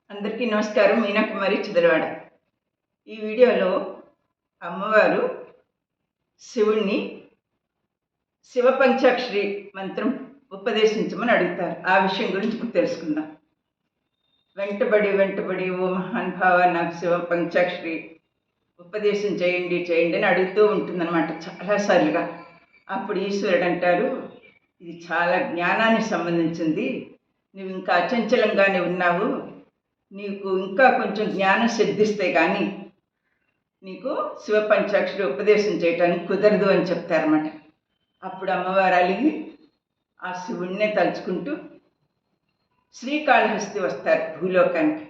అందరికీ నమస్కారం. మీనాకుమారి చిదలవాడ. ఈ వీడియోలో అమ్మవారు శివుణ్ణి శివ పంచాక్షరి మంత్రం ఉపదేశించమని అడుగుతారు. ఆ విషయం గురించి ఇప్పుడు తెలుసుకుందాం. వెంటబడి వెంటబడి ఓ మహానుభావ నాకు శివ పంచాక్షరి ఉపదేశం చేయండి చేయండి అని అడుగుతూ ఉంటుందన్నమాట చాలాసార్లుగా. అప్పుడు ఈశ్వరుడు అంటారు, ఇది చాలా జ్ఞానానికి సంబంధించింది, నువ్వు ఇంకా అచంచలంగానే ఉన్నావు, నీకు ఇంకా కొంచెం జ్ఞానం సిద్ధిస్తే కానీ నీకు శివ పంచాక్షరి ఉపదేశం చేయటానికి కుదరదు అని చెప్తారన్నమాట. అప్పుడు అమ్మవారు అలిగి ఆ శివుణ్ణే తలుచుకుంటూ శ్రీకాళహస్తి వస్తారు భూలోకానికి.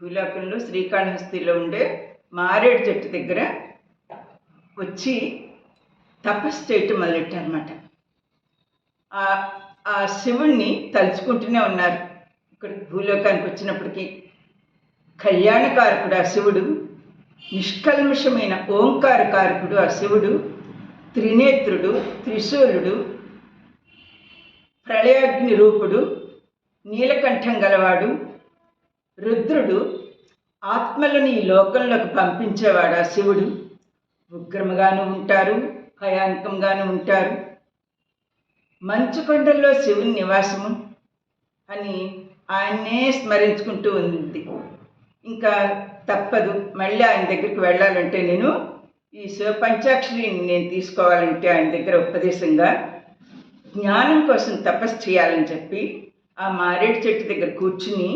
భూలోకంలో శ్రీకాళహస్తిలో ఉండే మారేడు చెట్టు దగ్గర వచ్చి తపస్సు చేయటం మొదలెట్టారన్నమాట. ఆ శివుణ్ణి తలుచుకుంటూనే ఉన్నారు. ఇక్కడ భూలోకానికి వచ్చినప్పటికీ కళ్యాణకారకుడు ఆ శివుడు, నిష్కల్మషమైన ఓంకారకారకుడు ఆ శివుడు, త్రినేత్రుడు, త్రిశూలుడు, ప్రళయాగ్ని రూపుడు, నీలకంఠం గలవాడు, రుద్రుడు, ఆత్మలను ఈ లోకంలోకి పంపించేవాడు ఆ శివుడు. ఉగ్రముగాను ఉంటారు, భయానకంగాను ఉంటారు. మంచుకొండల్లో శివుని నివాసము అని ఆయన్నే స్మరించుకుంటూ ఉంది. ఇంకా తప్పదు, మళ్ళీ ఆయన దగ్గరికి వెళ్ళాలంటే నేను ఈ శివ పంచాక్షరిని నేను తీసుకోవాలంటే ఆయన దగ్గర ఉపదేశంగా జ్ఞానం కోసం తపస్సు చేయాలని చెప్పి ఆ మారేడు చెట్టు దగ్గర కూర్చుని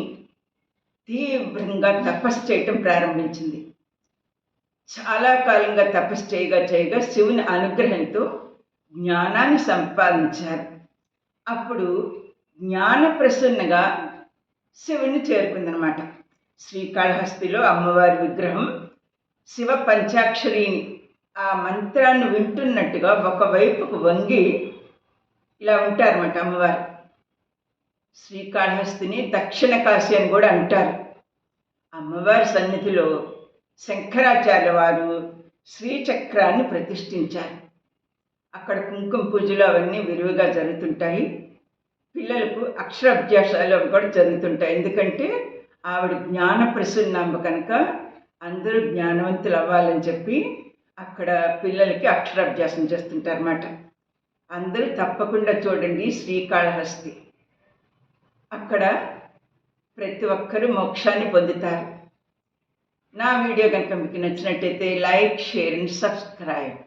తీవ్రంగా తపస్సు చేయటం ప్రారంభించింది. చాలా కాలంగా తపస్సు చేయగా చేయగా శివుని అనుగ్రహంతో జ్ఞానాన్ని సంపాదించారు. అప్పుడు జ్ఞాన ప్రసన్నగా శివుని చేరుకుందనమాట. శ్రీకాళహస్తిలో అమ్మవారి విగ్రహం శివ పంచాక్షరిని ఆ మంత్రాన్ని వింటున్నట్టుగా ఒకవైపుకు వంగి ఇలా ఉంటారన్నమాట అమ్మవారు. శ్రీకాళహస్తిని దక్షిణ కాశీ అని కూడా అంటారు. అమ్మవారి సన్నిధిలో శంకరాచార్య వారు శ్రీచక్రాన్ని ప్రతిష్ఠించారు. అక్కడ కుంకుమ పూజలు అవన్నీ విరివిగా జరుగుతుంటాయి. పిల్లలకు అక్షరాభ్యాసాలు అవి కూడా జరుగుతుంటాయి. ఎందుకంటే ఆవిడ జ్ఞాన ప్రసన్నాంబ కనుక అందరూ జ్ఞానవంతులు అవ్వాలని చెప్పి అక్కడ పిల్లలకి అక్షరాభ్యాసం చేస్తుంటారన్నమాట. అందరూ తప్పకుండా చూడండి శ్రీకాళహస్తి. అక్కడ ప్రతి ఒక్కరూ మోక్షాన్ని పొందుతారు. నా వీడియో కనుక మీకు నచ్చినట్టయితే లైక్, షేర్ అండ్ సబ్స్క్రైబ్.